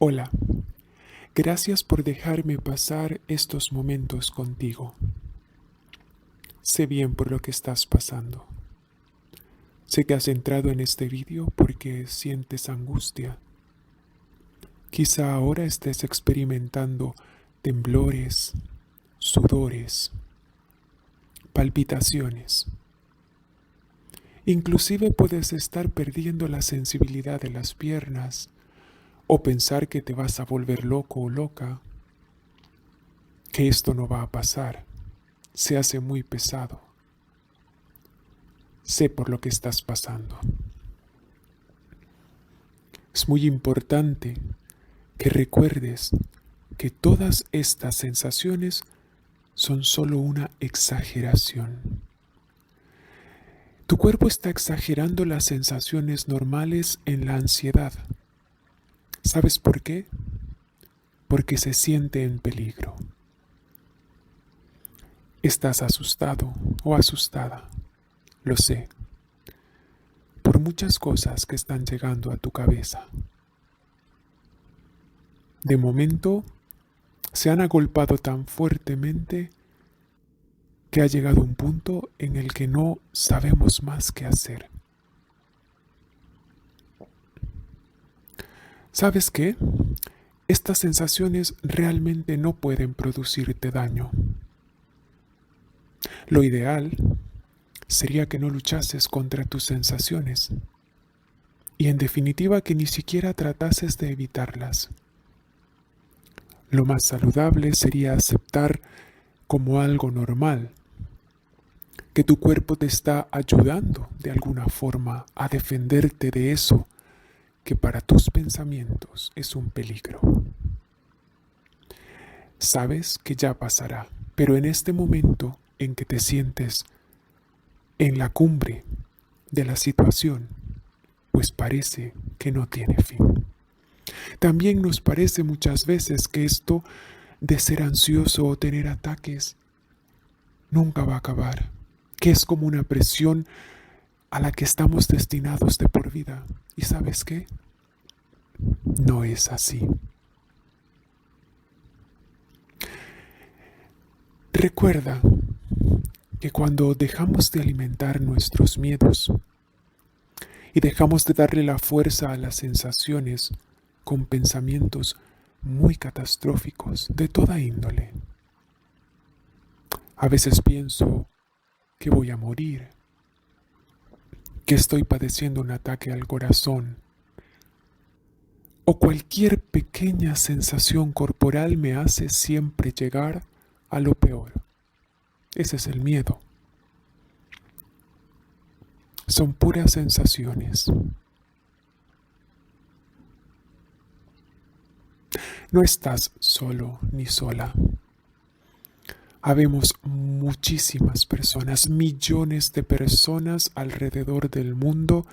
Hola, gracias por dejarme pasar estos momentos contigo. Sé bien por lo que estás pasando. Sé que has entrado en este vídeo porque sientes angustia. Quizá ahora estés experimentando temblores, sudores, palpitaciones. Inclusive puedes estar perdiendo la sensibilidad de las piernas o pensar que te vas a volver loco o loca, que esto no va a pasar. Se hace muy pesado. Sé por lo que estás pasando. Es muy importante que recuerdes que todas estas sensaciones son solo una exageración. Tu cuerpo está exagerando las sensaciones normales en la ansiedad. ¿Sabes por qué? Porque se siente en peligro. Estás asustado o asustada, lo sé, por muchas cosas que están llegando a tu cabeza. De momento, se han agolpado tan fuertemente que ha llegado un punto en el que no sabemos más qué hacer. ¿Sabes qué? Estas sensaciones realmente no pueden producirte daño. Lo ideal sería que no luchases contra tus sensaciones y en definitiva que ni siquiera tratases de evitarlas. Lo más saludable sería aceptar como algo normal que tu cuerpo te está ayudando de alguna forma a defenderte de eso que para tus pensamientos es un peligro. Sabes que ya pasará, pero en este momento en que te sientes en la cumbre de la situación, pues parece que no tiene fin. También nos parece muchas veces que esto de ser ansioso o tener ataques nunca va a acabar, que es como una presión a la que estamos destinados de por vida. ¿Y sabes qué? No es así. Recuerda que cuando dejamos de alimentar nuestros miedos y dejamos de darle la fuerza a las sensaciones con pensamientos muy catastróficos de toda índole. A veces pienso que voy a morir, que estoy padeciendo un ataque al corazón, o cualquier pequeña sensación corporal me hace siempre llegar a lo peor. Ese es el miedo. Son puras sensaciones. No estás solo ni sola. Habemos muchísimas personas, millones de personas alrededor del mundo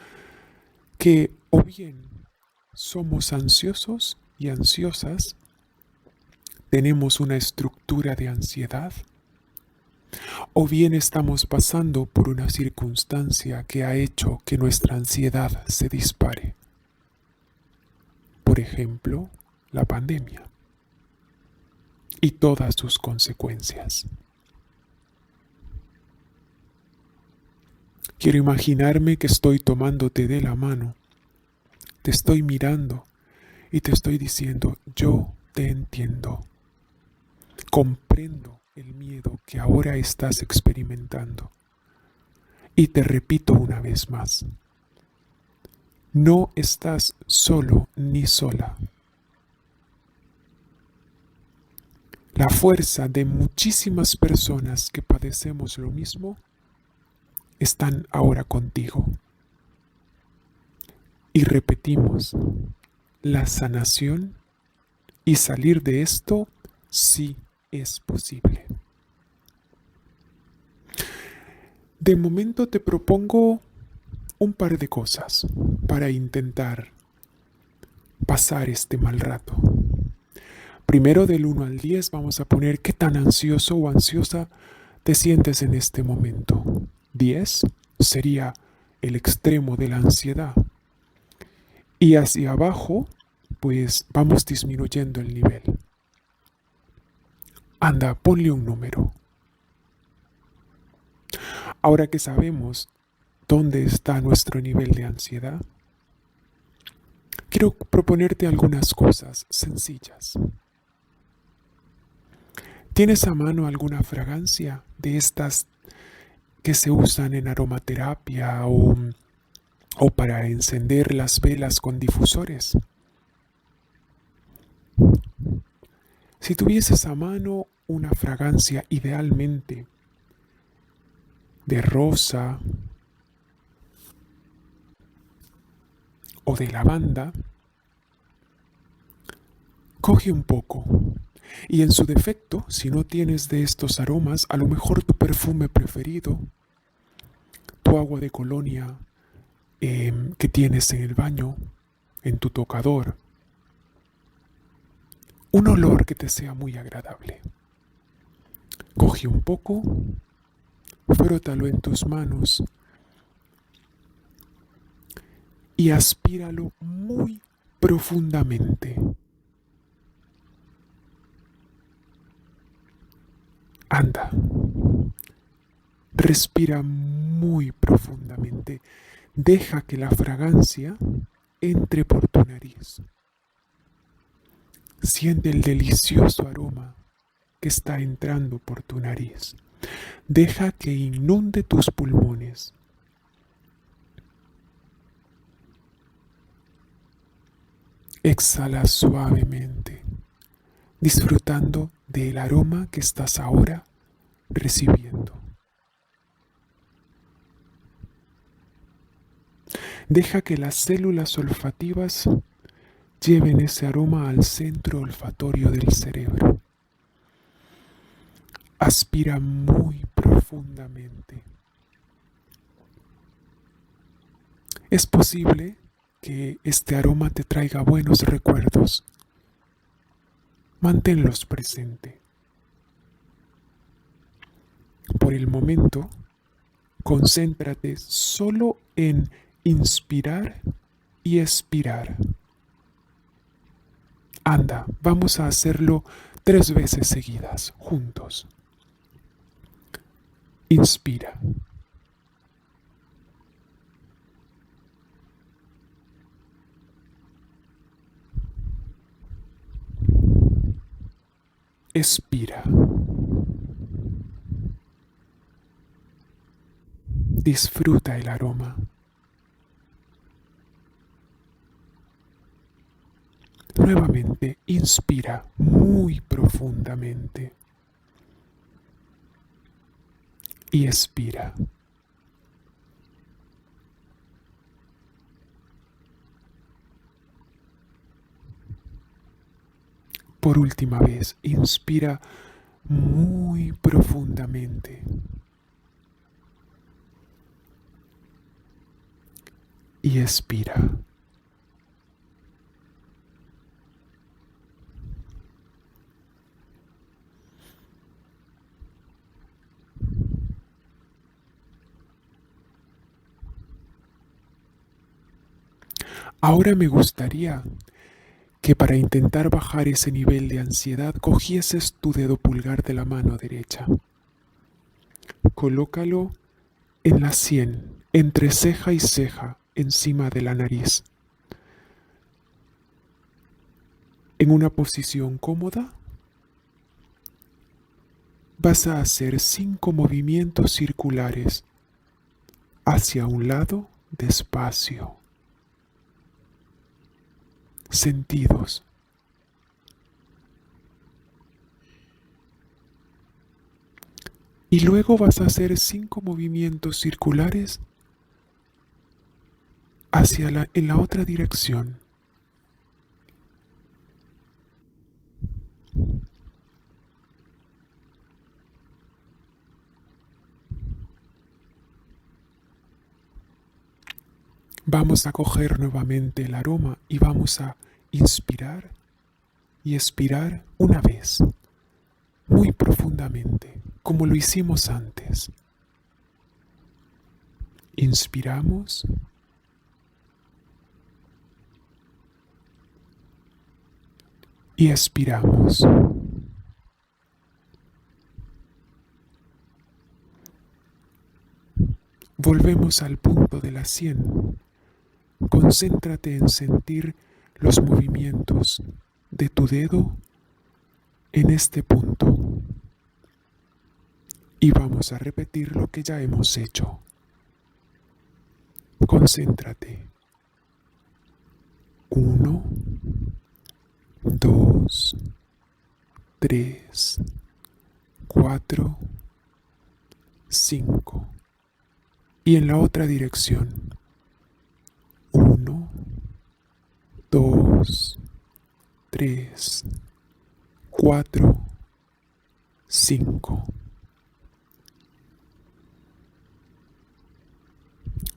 que o bien somos ansiosos y ansiosas, tenemos una estructura de ansiedad, o bien estamos pasando por una circunstancia que ha hecho que nuestra ansiedad se dispare. Por ejemplo, la pandemia y todas sus consecuencias. Quiero imaginarme que estoy tomándote de la mano, te estoy mirando y te estoy diciendo, yo te entiendo, comprendo el miedo que ahora estás experimentando. Y te repito una vez más, no estás solo ni sola. La fuerza de muchísimas personas que padecemos lo mismo están ahora contigo. Y repetimos, la sanación y salir de esto sí es posible. De momento te propongo un par de cosas para intentar pasar este mal rato. Primero, del 1 al 10 vamos a poner qué tan ansioso o ansiosa te sientes en este momento. 10 sería el extremo de la ansiedad. Y hacia abajo pues vamos disminuyendo el nivel. Anda, ponle un número. Ahora que sabemos dónde está nuestro nivel de ansiedad, quiero proponerte algunas cosas sencillas. ¿Tienes a mano alguna fragancia de estas que se usan en aromaterapia o para encender las velas con difusores? Si tuvieses a mano una fragancia idealmente de rosa o de lavanda, coge un poco y en su defecto, si no tienes de estos aromas, a lo mejor tu perfume preferido, tu agua de colonia que tienes en el baño, en tu tocador, un olor que te sea muy agradable. Coge un poco, frótalo en tus manos y aspíralo muy profundamente. Anda, respira muy profundamente. Deja que la fragancia entre por tu nariz. Siente el delicioso aroma que está entrando por tu nariz. Deja que inunde tus pulmones. Exhala suavemente, disfrutando del aroma que estás ahora recibiendo. Deja que las células olfativas lleven ese aroma al centro olfatorio del cerebro. Aspira muy profundamente. Es posible que este aroma te traiga buenos recuerdos. Manténlos presente. Por el momento, concéntrate solo en inspirar y expirar. Anda, vamos a hacerlo 3 veces seguidas, juntos. Inspira. Expira. Disfruta el aroma. Nuevamente, inspira muy profundamente. Y expira. Por última vez, inspira muy profundamente. Y expira. Ahora me gustaría que para intentar bajar ese nivel de ansiedad cogieses tu dedo pulgar de la mano derecha. Colócalo en la sien, entre ceja y ceja, encima de la nariz. En una posición cómoda, vas a hacer 5 movimientos circulares hacia un lado despacio. Sentidos. Y luego vas a hacer 5 movimientos circulares en la otra dirección. Vamos a coger nuevamente el aroma y vamos a inspirar y expirar una vez, muy profundamente, como lo hicimos antes. Inspiramos y expiramos. Volvemos al punto de la sien. Concéntrate en sentir los movimientos de tu dedo en este punto. Y vamos a repetir lo que ya hemos hecho. Concéntrate. 1, 2, 3, 4, 5. Y en la otra dirección. 1, 2, 3, 4, 5.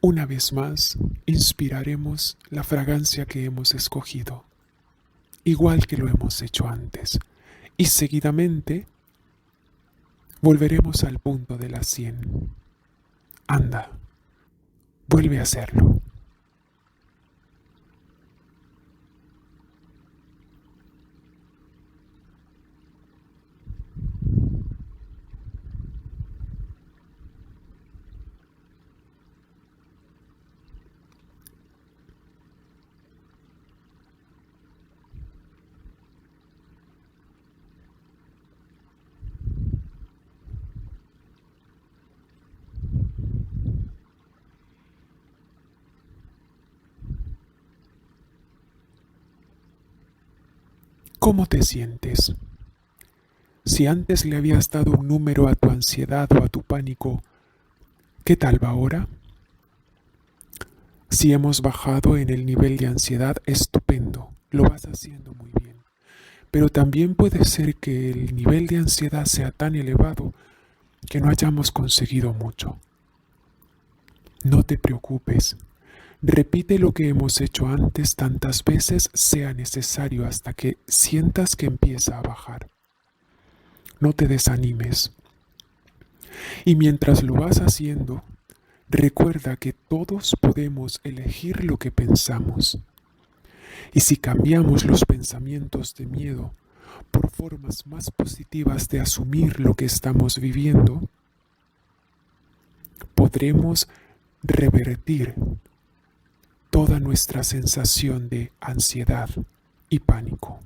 Una vez más, inspiraremos la fragancia que hemos escogido, igual que lo hemos hecho antes, y seguidamente volveremos al punto de la sien. Anda, vuelve a hacerlo. ¿Cómo te sientes? Si antes le habías dado un número a tu ansiedad o a tu pánico, ¿qué tal va ahora? Si hemos bajado en el nivel de ansiedad, estupendo, lo vas haciendo muy bien. Pero también puede ser que el nivel de ansiedad sea tan elevado que no hayamos conseguido mucho. No te preocupes. Repite lo que hemos hecho antes tantas veces sea necesario hasta que sientas que empieza a bajar. No te desanimes. Y mientras lo vas haciendo, recuerda que todos podemos elegir lo que pensamos. Y si cambiamos los pensamientos de miedo por formas más positivas de asumir lo que estamos viviendo, podremos revertir toda nuestra sensación de ansiedad y pánico.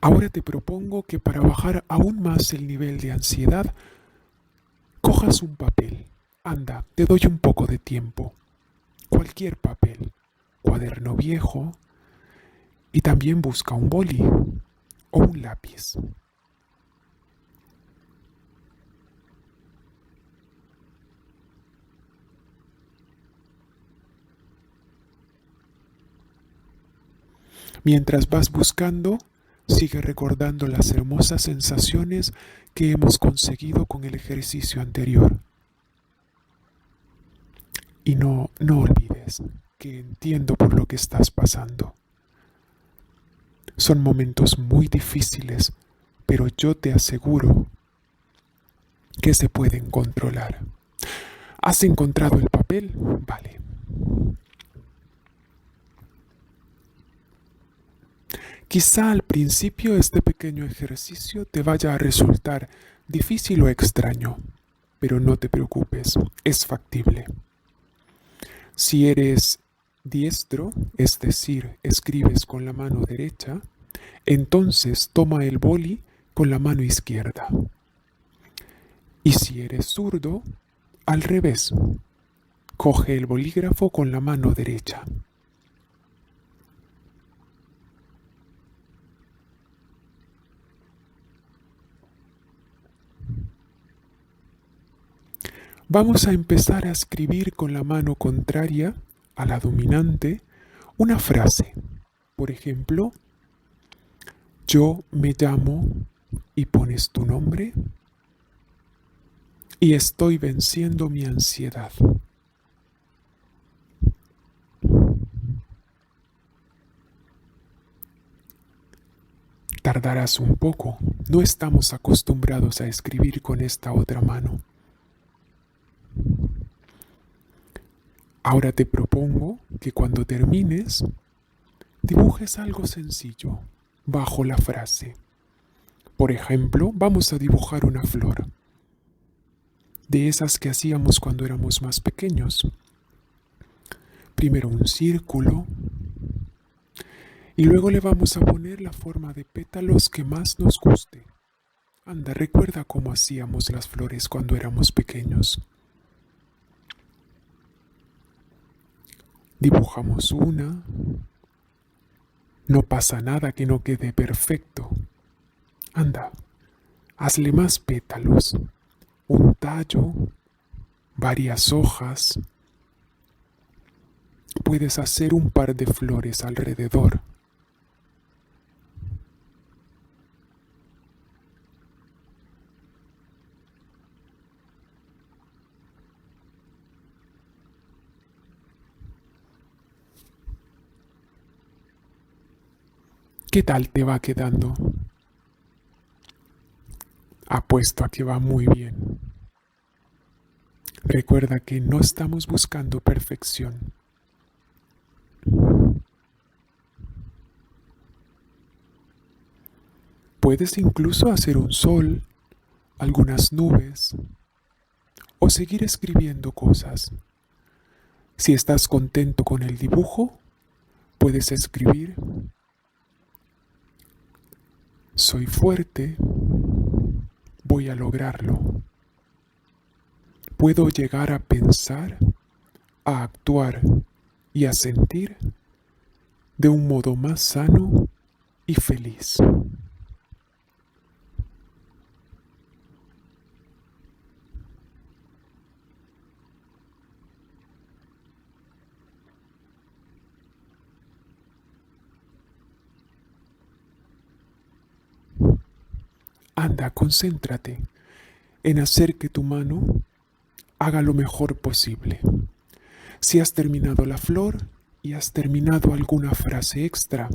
Ahora te propongo que para bajar aún más el nivel de ansiedad, cojas un papel. Anda, te doy un poco de tiempo. Cualquier papel, cuaderno viejo, y también busca un boli o un lápiz. Mientras vas buscando, sigue recordando las hermosas sensaciones que hemos conseguido con el ejercicio anterior. Y no olvides que entiendo por lo que estás pasando. Son momentos muy difíciles, pero yo te aseguro que se pueden controlar. ¿Has encontrado el papel? Vale. Quizá al principio este pequeño ejercicio te vaya a resultar difícil o extraño, pero no te preocupes, es factible. Si eres diestro, es decir, escribes con la mano derecha, entonces toma el boli con la mano izquierda. Y si eres zurdo, al revés, coge el bolígrafo con la mano derecha. Vamos a empezar a escribir con la mano contraria a la dominante una frase. Por ejemplo, yo me llamo y pones tu nombre y estoy venciendo mi ansiedad. Tardarás un poco, no estamos acostumbrados a escribir con esta otra mano. Ahora te propongo que cuando termines, dibujes algo sencillo bajo la frase. Por ejemplo, vamos a dibujar una flor, de esas que hacíamos cuando éramos más pequeños. Primero un círculo y luego le vamos a poner la forma de pétalos que más nos guste. Anda, recuerda cómo hacíamos las flores cuando éramos pequeños. Dibujamos una. No pasa nada que no quede perfecto. Anda, hazle más pétalos, un tallo, varias hojas. Puedes hacer un par de flores alrededor. ¿Qué tal te va quedando? Apuesto a que va muy bien. Recuerda que no estamos buscando perfección. Puedes incluso hacer un sol, algunas nubes o seguir escribiendo cosas. Si estás contento con el dibujo, puedes escribir: soy fuerte, voy a lograrlo. Puedo llegar a pensar, a actuar y a sentir de un modo más sano y feliz. Anda, concéntrate en hacer que tu mano haga lo mejor posible. Si has terminado la flor y has terminado alguna frase extra,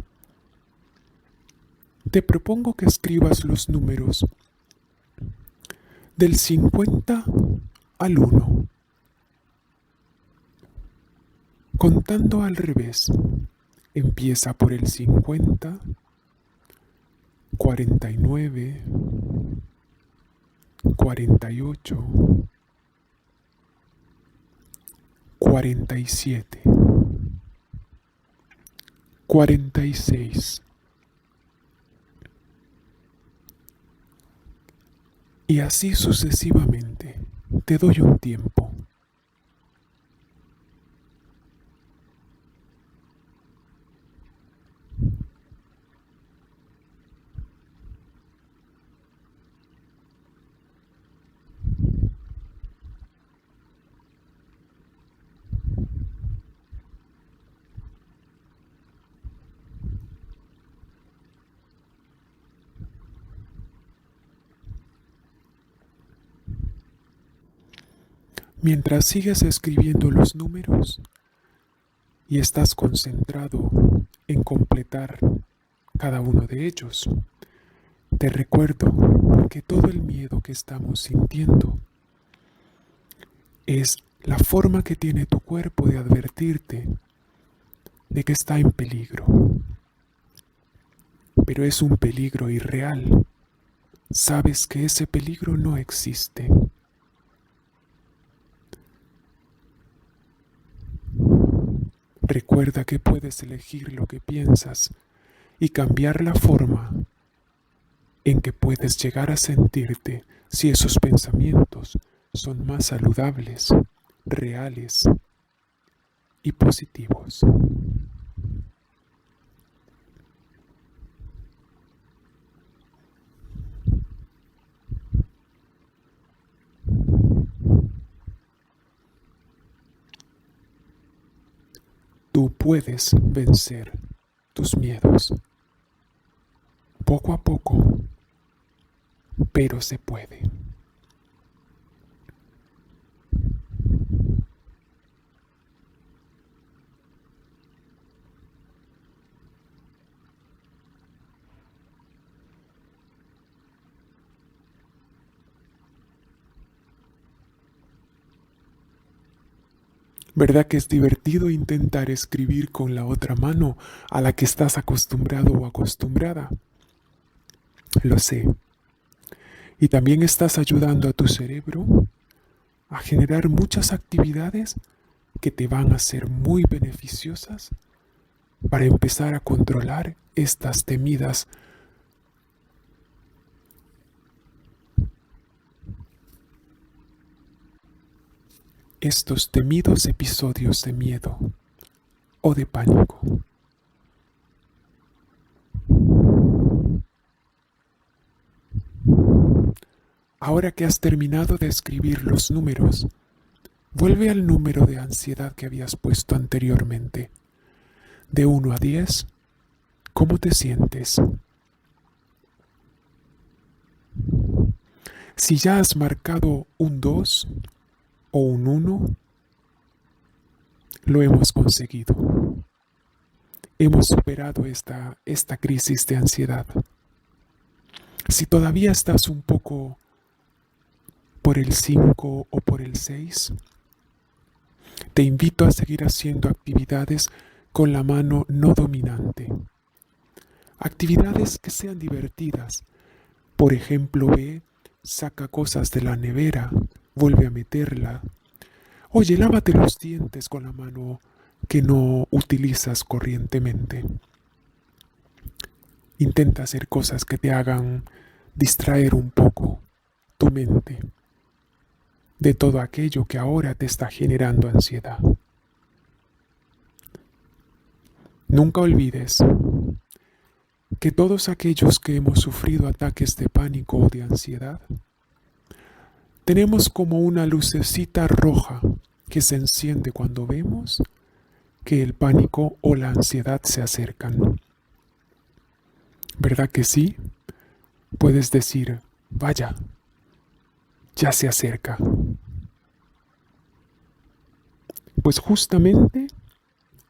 te propongo que escribas los números del 50 al 1, contando al revés. Empieza por el 50, 49, 48, 47, 46. Y así sucesivamente. Te doy un tiempo. Mientras sigues escribiendo los números y estás concentrado en completar cada uno de ellos, te recuerdo que todo el miedo que estamos sintiendo es la forma que tiene tu cuerpo de advertirte de que está en peligro. Pero es un peligro irreal. Sabes que ese peligro no existe. Recuerda que puedes elegir lo que piensas y cambiar la forma en que puedes llegar a sentirte si esos pensamientos son más saludables, reales y positivos. Tú puedes vencer tus miedos, poco a poco, pero se puede. ¿Verdad que es divertido intentar escribir con la otra mano a la que estás acostumbrado o acostumbrada? Lo sé. Y también estás ayudando a tu cerebro a generar muchas actividades que te van a ser muy beneficiosas para empezar a controlar estos temidos episodios de miedo o de pánico. Ahora que has terminado de escribir los números, vuelve al número de ansiedad que habías puesto anteriormente. De 1 a 10, ¿cómo te sientes? Si ya has marcado un 2 o un 1, lo hemos conseguido. Hemos superado esta crisis de ansiedad. Si todavía estás un poco por el 5 o por el 6, te invito a seguir haciendo actividades con la mano no dominante. Actividades que sean divertidas. Por ejemplo, ve, saca cosas de la nevera, vuelve a meterla. Oye, lávate los dientes con la mano que no utilizas corrientemente. Intenta hacer cosas que te hagan distraer un poco tu mente de todo aquello que ahora te está generando ansiedad. Nunca olvides que todos aquellos que hemos sufrido ataques de pánico o de ansiedad, tenemos como una lucecita roja que se enciende cuando vemos que el pánico o la ansiedad se acercan. ¿Verdad que sí? Puedes decir, vaya, ya se acerca. Pues justamente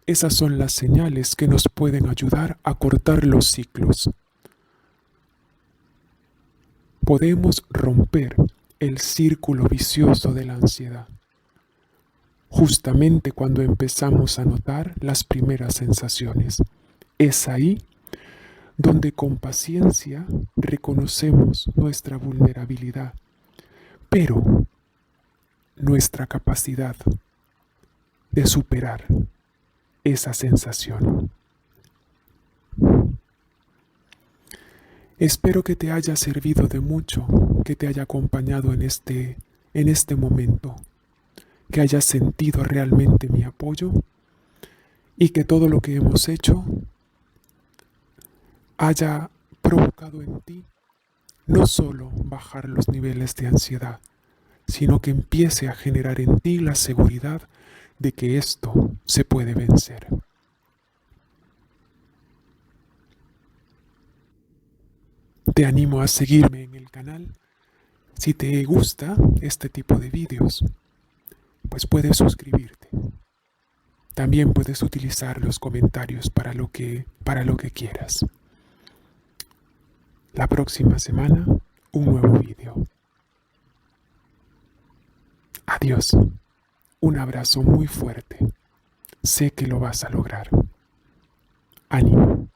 esas son las señales que nos pueden ayudar a cortar los ciclos. Podemos romper el círculo vicioso de la ansiedad, justamente cuando empezamos a notar las primeras sensaciones. Es ahí donde con paciencia reconocemos nuestra vulnerabilidad, pero nuestra capacidad de superar esa sensación. Espero que te haya servido de mucho, que te haya acompañado en este momento, que hayas sentido realmente mi apoyo y que todo lo que hemos hecho haya provocado en ti no solo bajar los niveles de ansiedad, sino que empiece a generar en ti la seguridad de que esto se puede vencer. Te animo a seguirme en el canal. Si te gusta este tipo de vídeos, pues puedes suscribirte. También puedes utilizar los comentarios para lo que quieras. La próxima semana, un nuevo vídeo. Adiós. Un abrazo muy fuerte. Sé que lo vas a lograr. Ánimo.